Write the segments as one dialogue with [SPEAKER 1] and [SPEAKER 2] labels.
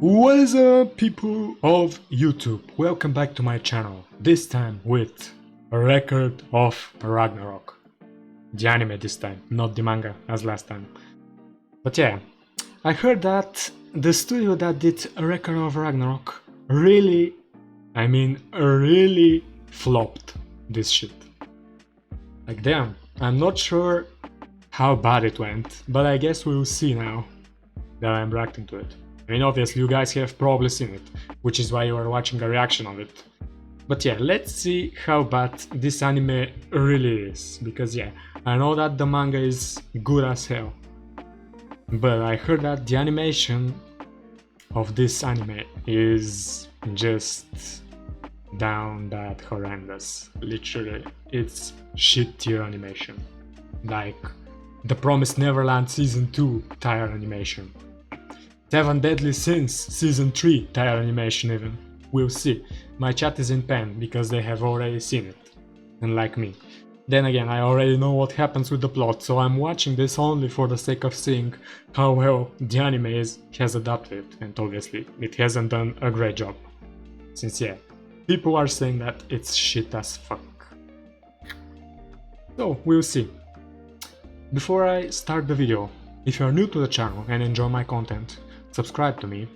[SPEAKER 1] What is up, people of YouTube? Welcome back to my channel, this time with a record of Ragnarok. The anime this time, not the manga as last time. But yeah, I heard that the studio that did a record of Ragnarok really flopped this shit. Like damn, I'm not sure how bad it went, but I guess we'll see now that I'm reacting to it. I mean, obviously you guys have probably seen it, which is why you are watching a reaction of it. But yeah, let's see how bad this anime really is, because yeah, I know that the manga is good as hell, but I heard that the animation of this anime is just down that horrendous. Literally, it's shit tier animation. Like the Promised Neverland Season 2 tier animation. 7 Deadly Sins Season 3 tier animation even. We'll see. My chat is in pen because they have already seen it. Unlike me. Then again, I already know what happens with the plot, so I'm watching this only for the sake of seeing how well the anime has adapted it, and obviously it hasn't done a great job. Since yeah, people are saying that it's shit as fuck. So, we'll see. Before I start the video, if you are new to the channel and enjoy my content, subscribe to me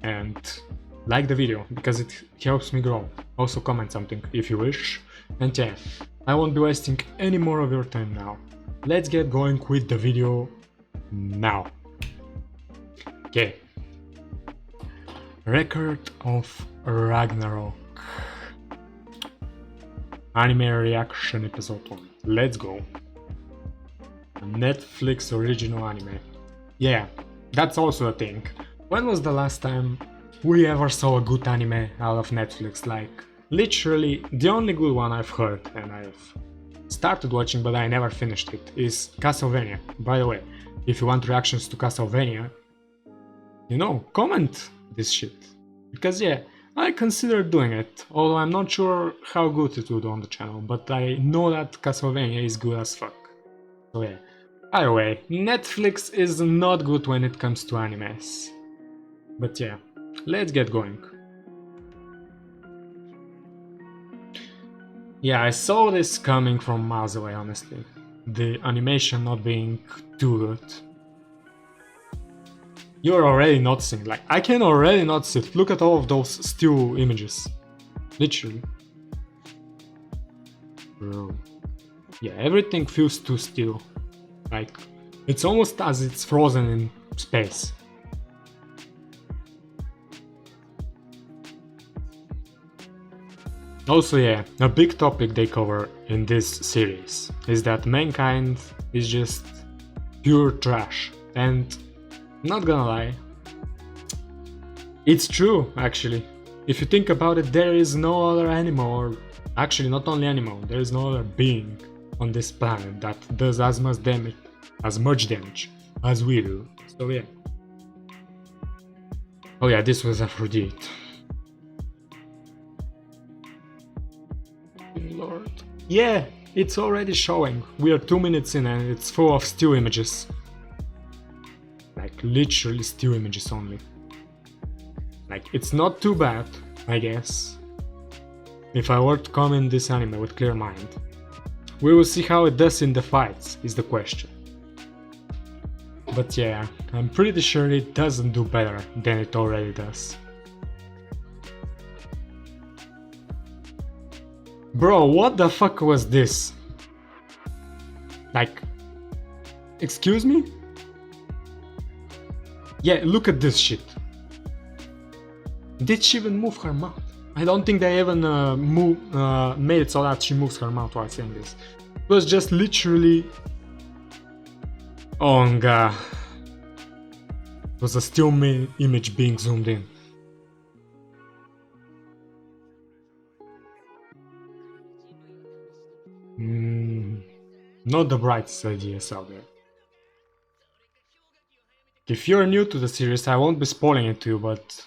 [SPEAKER 1] and like the video because it helps me grow. Also comment something if you wish. And yeah, I won't be wasting any more of your time now. Let's get going with the video now. Okay. Record of Ragnarok. Anime reaction episode 1. Let's go. A Netflix original anime. Yeah, that's also a thing. When was the last time we ever saw a good anime out of Netflix? Like, literally, the only good one I've heard and I've started watching but I never finished it is Castlevania. By the way, if you want reactions to Castlevania, you know, comment this shit. Because yeah, I consider doing it, although I'm not sure how good it would on the channel, but I know that Castlevania is good as fuck. So yeah. Either way, Netflix is not good when it comes to animes. But yeah, let's get going. Yeah, I saw this coming from miles away, honestly. The animation not being too good. You're already noticing, like, I can already notice it. Look at all of those still images. Literally. Bro. Yeah, everything feels too still. Like, it's almost as it's frozen in space. Also yeah, a big topic they cover in this series is that mankind is just pure trash. And not gonna lie, it's true actually. If you think about it, there is no other animal, or actually not only animal, there is no other being on this planet that does as much damage as we do. So yeah. Oh yeah, this was Aphrodite. Lord. Yeah, it's already showing. We are 2 minutes in and it's full of still images. Like literally still images only. Like it's not too bad, I guess. If I were to comment this anime with clear mind. We will see how it does in the fights, is the question. But yeah, I'm pretty sure it doesn't do better than it already does. Bro, what the fuck was this? Like, excuse me? Yeah, look at this shit. Did she even move her mouth? I don't think they even made it so that she moves her mouth while saying this. It was just literally... Oh god. It was a still image being zoomed in. Not the brightest ideas out there. If you're new to the series, I won't be spoiling it to you, but...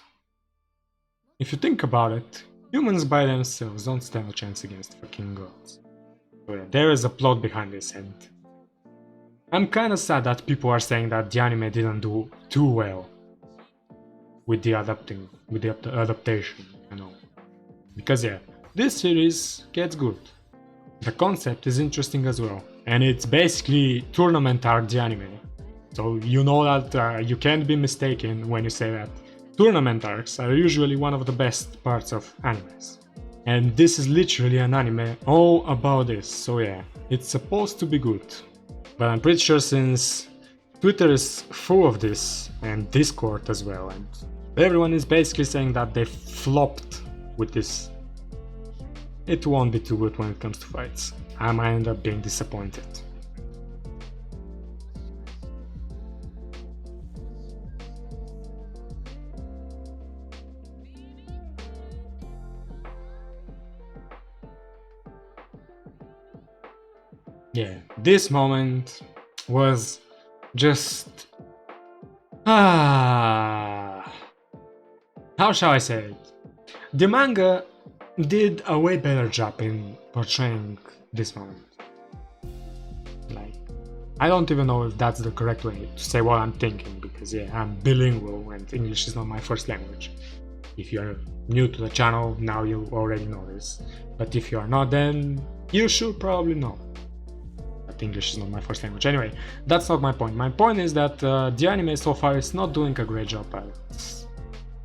[SPEAKER 1] if you think about it, humans by themselves don't stand a chance against fucking gods. So yeah, there is a plot behind this, and I'm kinda sad that people are saying that the anime didn't do too well. with the adaptation, you know. Because yeah, this series gets good. The concept is interesting as well, and it's basically tournament art the anime. So you know that you can't be mistaken when you say that tournament arcs are usually one of the best parts of animes. And this is literally an anime all about this, so yeah, it's supposed to be good. But I'm pretty sure since Twitter is full of this, and Discord as well, and everyone is basically saying that they flopped with this, it won't be too good when it comes to fights. I might end up being disappointed. Yeah, this moment was just... how shall I say it? The manga did a way better job in portraying this moment. Like, I don't even know if that's the correct way to say what I'm thinking, because yeah, I'm bilingual and English is not my first language. If you're new to the channel, now you already know this. But if you are not, then you should probably know. But English is not my first language. Anyway, that's not my point. My point is that the anime so far is not doing a great job at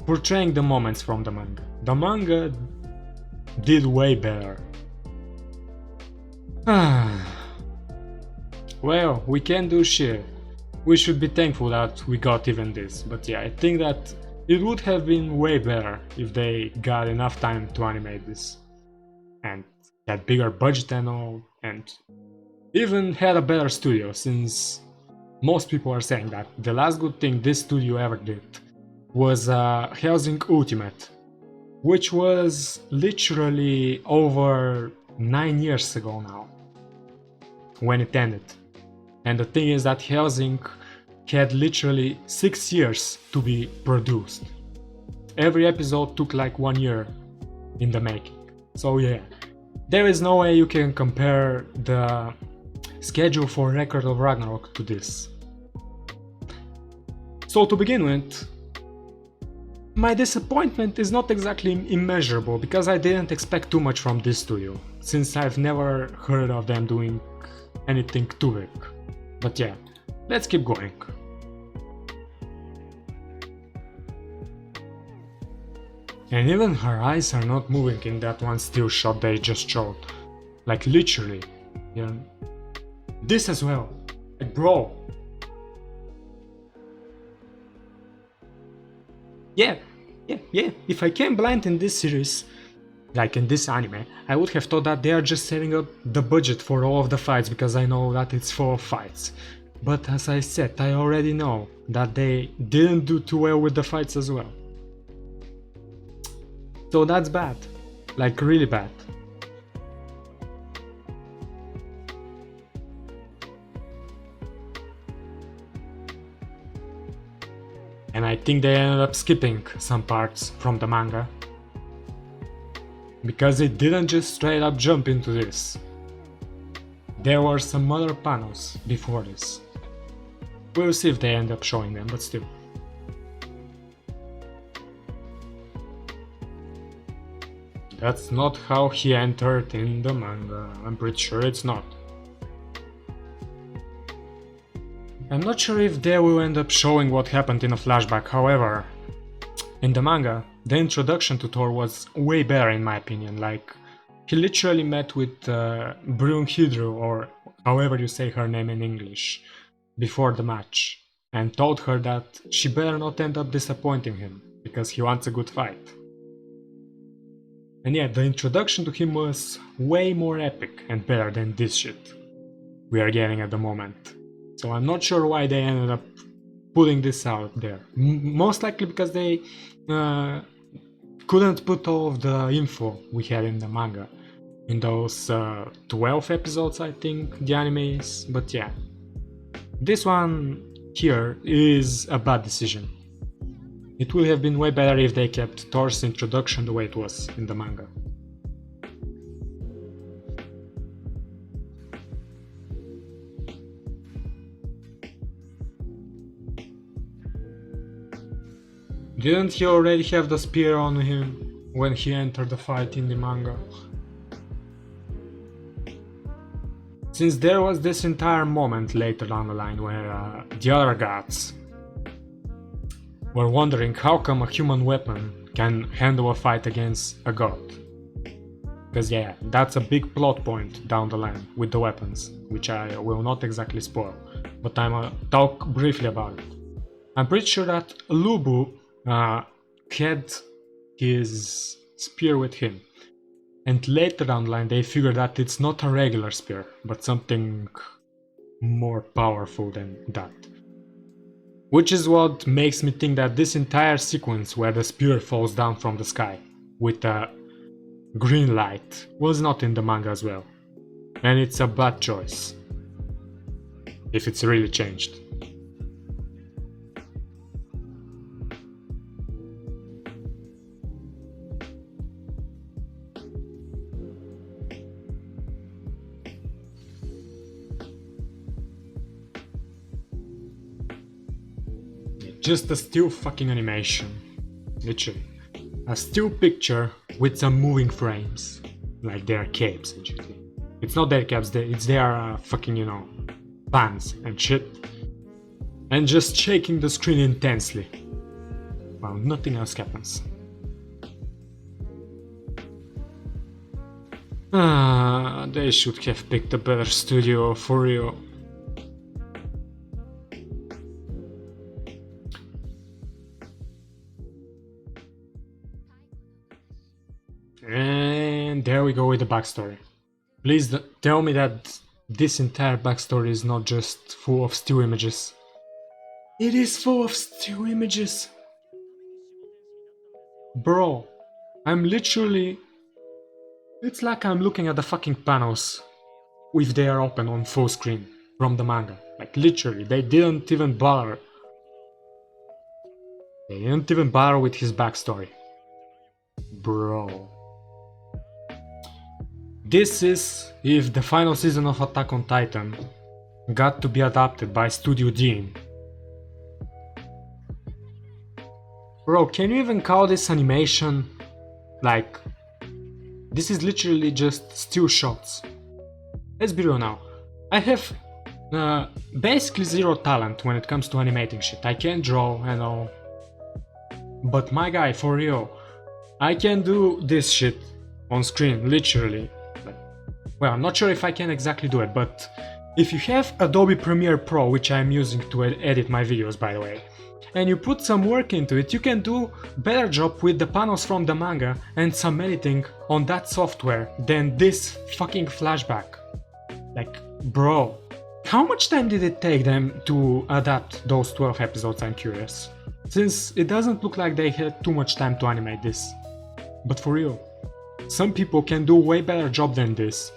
[SPEAKER 1] portraying the moments from the manga. The manga did way better. Well, we can't do shit. We should be thankful that we got even this. But yeah, I think that it would have been way better if they got enough time to animate this. And had bigger budget and all, and even had a better studio, since most people are saying that the last good thing this studio ever did was Hellsing Ultimate, which was literally over 9 years ago now, when it ended. And the thing is that Hellsing had literally 6 years to be produced. Every episode took like 1 year in the making. So yeah, there is no way you can compare the schedule for Record of Ragnarok to this. So to begin with, my disappointment is not exactly immeasurable, because I didn't expect too much from this studio, since I've never heard of them doing anything too big. But yeah, let's keep going. And even her eyes are not moving in that one still shot they just showed. Like literally. Yeah. This as well. Like bro. Yeah. If I came blind in this series, like in this anime, I would have thought that they are just setting up the budget for all of the fights, because I know that it's full of fights. But as I said, I already know that they didn't do too well with the fights as well. So that's bad. Like really bad. And I think they ended up skipping some parts from the manga, because it didn't just straight up jump into this. There were some other panels before this. We'll see if they end up showing them, but still. That's not how he entered in the manga. I'm pretty sure it's not. I'm not sure if they will end up showing what happened in a flashback, however, in the manga, the introduction to Thor was way better in my opinion. Like, he literally met with Brunhilde, or however you say her name in English, before the match, and told her that she better not end up disappointing him, because he wants a good fight. And yeah, the introduction to him was way more epic and better than this shit we are getting at the moment. So I'm not sure why they ended up putting this out there. Most likely because they couldn't put all of the info we had in the manga in those 12 episodes, I think the anime is. But yeah, this one here is a bad decision. It would have been way better if they kept Thor's introduction the way it was in the manga. Didn't he already have the spear on him when he entered the fight in the manga? Since there was this entire moment later down the line where the other gods were wondering how come a human weapon can handle a fight against a god. Because yeah, that's a big plot point down the line with the weapons, which I will not exactly spoil, but I'ma talk briefly about it. I'm pretty sure that Lubu had his spear with him, and later down the line they figured that it's not a regular spear, but something more powerful than that. Which is what makes me think that this entire sequence where the spear falls down from the sky with a green light was not in the manga as well. And it's a bad choice, if it's really changed. Just a still fucking animation. Literally. A still picture with some moving frames. Like their capes and shit. It's not their capes, it's their fucking, you know, pants and shit. And just shaking the screen intensely. Well, nothing else happens. They should have picked a better studio for real. And there we go with the backstory. Please tell me that this entire backstory is not just full of still images. It is full of still images. Bro, I'm literally... It's like I'm looking at the fucking panels if they are open on full screen from the manga. Like literally, they didn't even bother. They didn't even bother with his backstory. Bro. This is if the final season of Attack on Titan got to be adapted by Studio Dean. Bro, can you even call this animation? Like, this is literally just still shots. Let's be real now. I have basically zero talent when it comes to animating shit. I can't draw and all. But my guy, for real, I can do this shit on screen, literally. Well, I'm not sure if I can exactly do it, but if you have Adobe Premiere Pro, which I'm using to edit my videos by the way, and you put some work into it, you can do better job with the panels from the manga and some editing on that software than this fucking flashback. Like, bro, how much time did it take them to adapt those 12 episodes, I'm curious? Since it doesn't look like they had too much time to animate this. But for real, some people can do way better job than this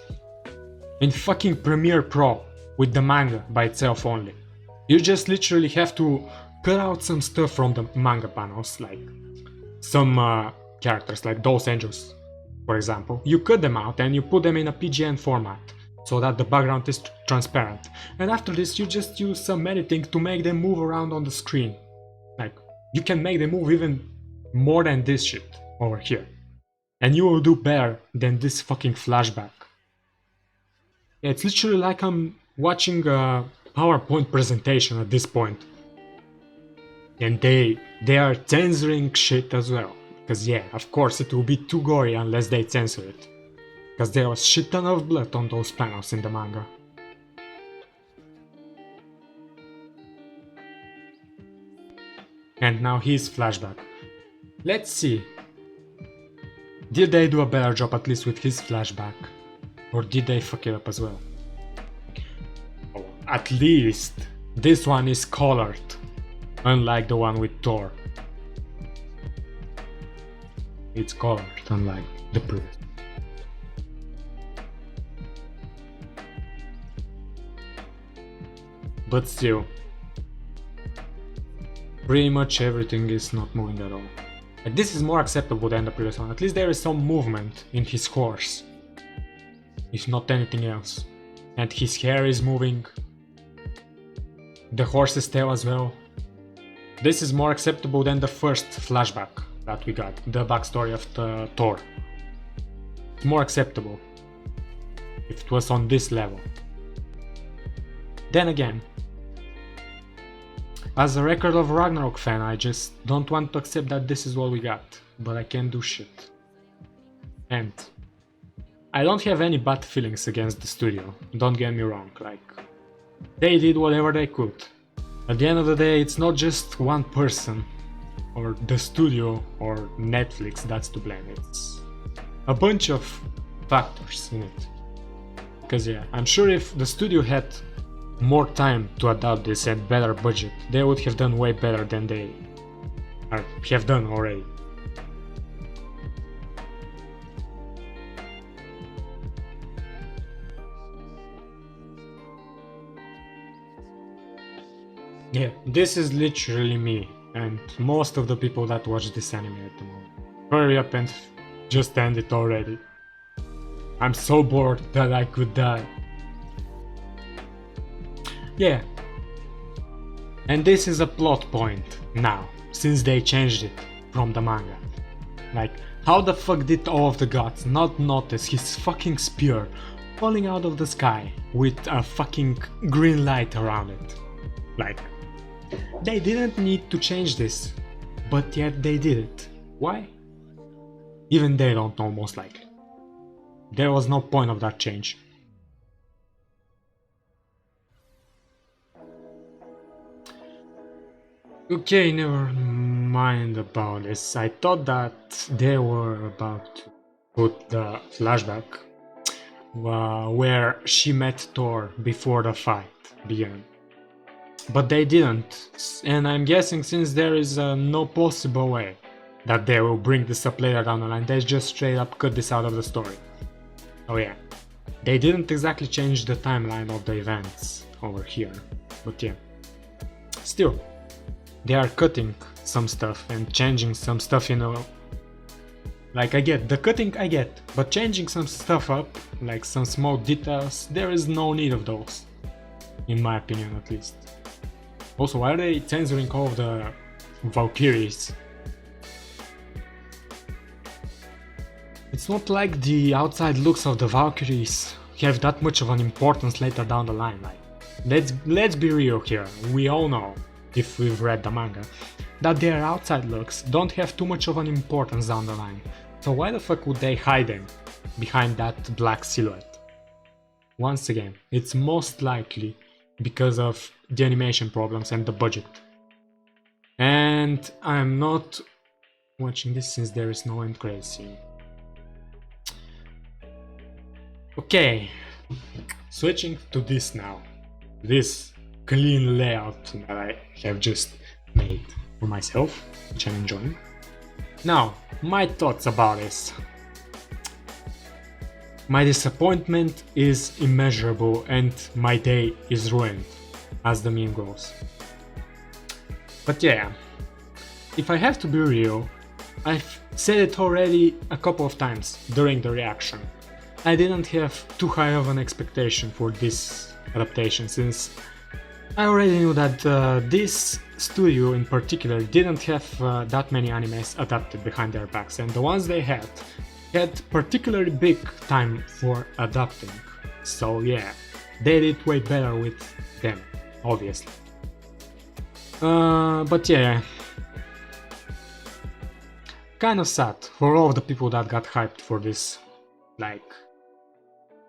[SPEAKER 1] in fucking Premiere Pro with the manga by itself only. You just literally have to cut out some stuff from the manga panels, like some characters like those angels, for example. You cut them out and you put them in a PGN format so that the background is transparent. And after this you just use some editing to make them move around on the screen. Like, you can make them move even more than this shit over here. And you will do better than this fucking flashback. It's literally like I'm watching a PowerPoint presentation at this point. And they are censoring shit as well. Because yeah, of course it will be too gory unless they censor it. Because there was shit ton of blood on those panels in the manga. And now his flashback. Let's see. Did they do a better job at least with his flashback? Or did they fuck it up as well? Oh, at least this one is colored, unlike the one with Thor. It's colored, unlike the previous. But still, pretty much everything is not moving at all. Like, this is more acceptable than the previous one. At least there is some movement in his horse, if not anything else. And his hair is moving. The horse's tail as well. This is more acceptable than the first flashback that we got, the backstory of the Thor. More acceptable if it was on this level. Then again, as a Record of Ragnarok fan, I just don't want to accept that this is what we got, but I can't do shit. And I don't have any bad feelings against the studio, don't get me wrong, like, they did whatever they could. At the end of the day, it's not just one person, or the studio, or Netflix that's to blame, it's a bunch of factors in it. Because yeah, I'm sure if the studio had more time to adapt this and better budget, they would have done way better than they have done already. Yeah, this is literally me and most of the people that watch this anime at the moment. Hurry up and just end it already. I'm so bored that I could die. Yeah. And this is a plot point now, since they changed it from the manga. Like, how the fuck did all of the gods not notice his fucking spear falling out of the sky with a fucking green light around it? Like, they didn't need to change this, but yet they did it. Why? Even they don't know, most likely. There was no point of that change. Okay, never mind about this. I thought that they were about to put the flashback where she met Thor before the fight began. But they didn't, and I'm guessing since there is no possible way that they will bring this up later down the line, they just straight up cut this out of the story. Oh yeah, they didn't exactly change the timeline of the events over here, but yeah. Still, they are cutting some stuff and changing some stuff, you know. Like, I get, the cutting I get, but changing some stuff up, like some small details, there is no need of those. In my opinion, at least. Also, why are they censoring all of the Valkyries? It's not like the outside looks of the Valkyries have that much of an importance later down the line. Like, let's be real here. We all know, if we've read the manga, that their outside looks don't have too much of an importance down the line. So why the fuck would they hide them behind that black silhouette? Once again, it's most likely because of the animation problems and the budget. And I'm not watching this since there is no end credits scene. Okay, switching to this now. This clean layout that I have just made for myself, which I'm enjoying. Now, my thoughts about this. My disappointment is immeasurable and my day is ruined, as the meme goes. But yeah, if I have to be real, I've said it already a couple of times during the reaction. I didn't have too high of an expectation for this adaptation, since I already knew that this studio in particular didn't have that many animes adapted behind their backs, and the ones they had particularly big time for adapting. So yeah, they did way better with them, obviously. But yeah, kind of sad for all of the people that got hyped for this. Like,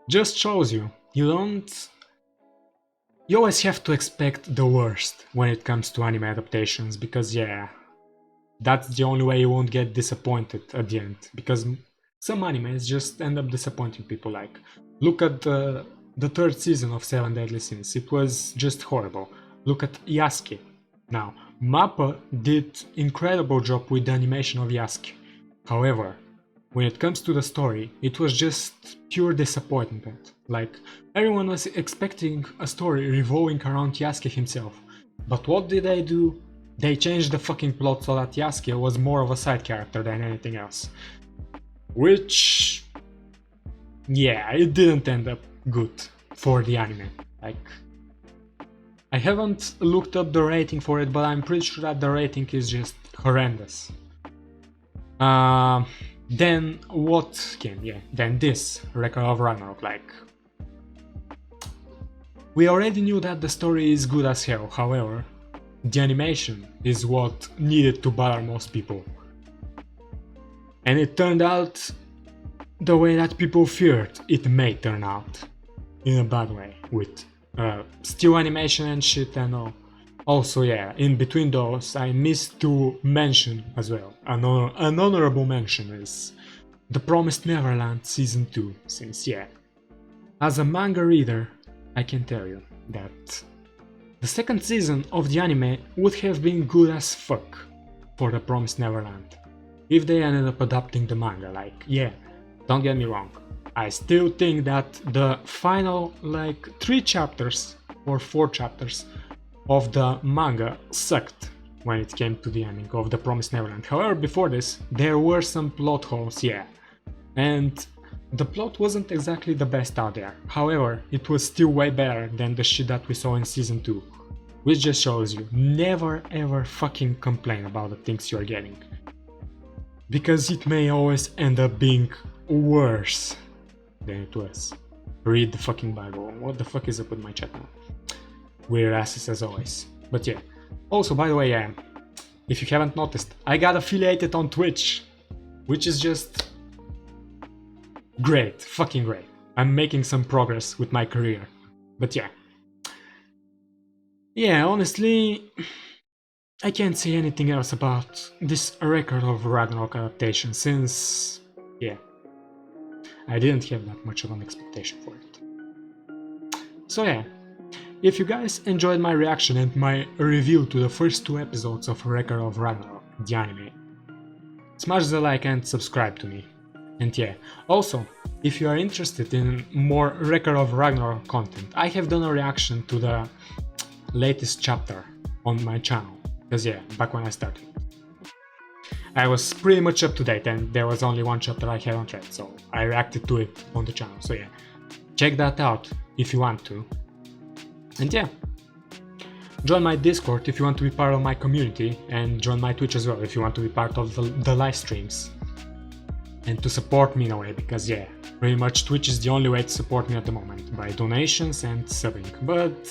[SPEAKER 1] just shows you you always have to expect the worst when it comes to anime adaptations, because yeah, that's the only way you won't get disappointed at the end, because some animes just end up disappointing people. Like, look at the third season of 7 Deadly Sins, it was just horrible. Look at Yasuke. Now, MAPPA did incredible job with the animation of Yasuke. However, when it comes to the story, it was just pure disappointment. Like, everyone was expecting a story revolving around Yasuke himself. But what did they do? They changed the fucking plot so that Yasuke was more of a side character than anything else. Which, yeah, it didn't end up good for the anime. Like, I haven't looked up the rating for it, but I'm pretty sure that the rating is just horrendous. Then what came? Yeah, then this Record of Ragnarok. Like, we already knew that the story is good as hell. However, the animation is what needed to bother most people, and it turned out the way that people feared it may turn out, in a bad way, with still animation and shit and all. Also, yeah, in between those, I missed to mention as well, an honorable mention is The Promised Neverland Season 2, since yeah, as a manga reader, I can tell you that the second season of the anime would have been good as fuck for The Promised Neverland, if they ended up adapting the manga. Like, yeah, don't get me wrong, I still think that the final, like, 3 chapters or 4 chapters of the manga sucked when it came to the ending of The Promised Neverland. However, before this, there were some plot holes, yeah, and the plot wasn't exactly the best out there. However, it was still way better than the shit that we saw in Season 2, which just shows you, never ever fucking complain about the things you're getting, because it may always end up being worse than it was. Read the fucking Bible. What the fuck is up with my chat now? Weird asses as always. But yeah. Also, by the way, if you haven't noticed, I got affiliated on Twitch, which is just great, fucking great. I'm making some progress with my career. But yeah. Yeah, honestly, I can't say anything else about this Record of Ragnarok adaptation, since, yeah, I didn't have that much of an expectation for it. So yeah, if you guys enjoyed my reaction and my review to the first 2 episodes of Record of Ragnarok, the anime, smash the like and subscribe to me. And yeah, also, if you are interested in more Record of Ragnarok content, I have done a reaction to the latest chapter on my channel, because yeah, back when I started, I was pretty much up to date and there was only 1 chapter I hadn't read, so I reacted to it on the channel. So yeah, check that out if you want to. And yeah, join my Discord if you want to be part of my community, and join my Twitch as well if you want to be part of the live streams and to support me in a way, because yeah, pretty much Twitch is the only way to support me at the moment, by donations and subbing. But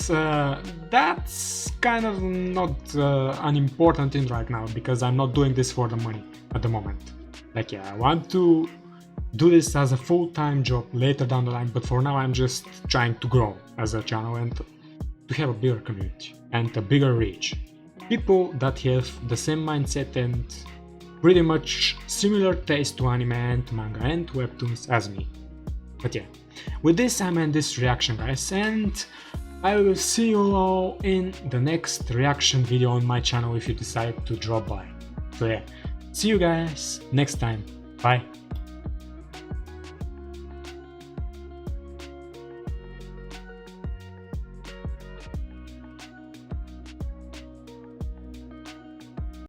[SPEAKER 1] that's kind of not an important thing right now, because I'm not doing this for the money at the moment. Like, yeah, I want to do this as a full-time job later down the line, but for now I'm just trying to grow as a channel and to have a bigger community and a bigger reach. People that have the same mindset and pretty much similar taste to anime and manga and webtoons as me. But yeah, with this I'm in this reaction, guys, and I will see you all in the next reaction video on my channel if you decide to drop by. So yeah, see you guys next time. Bye.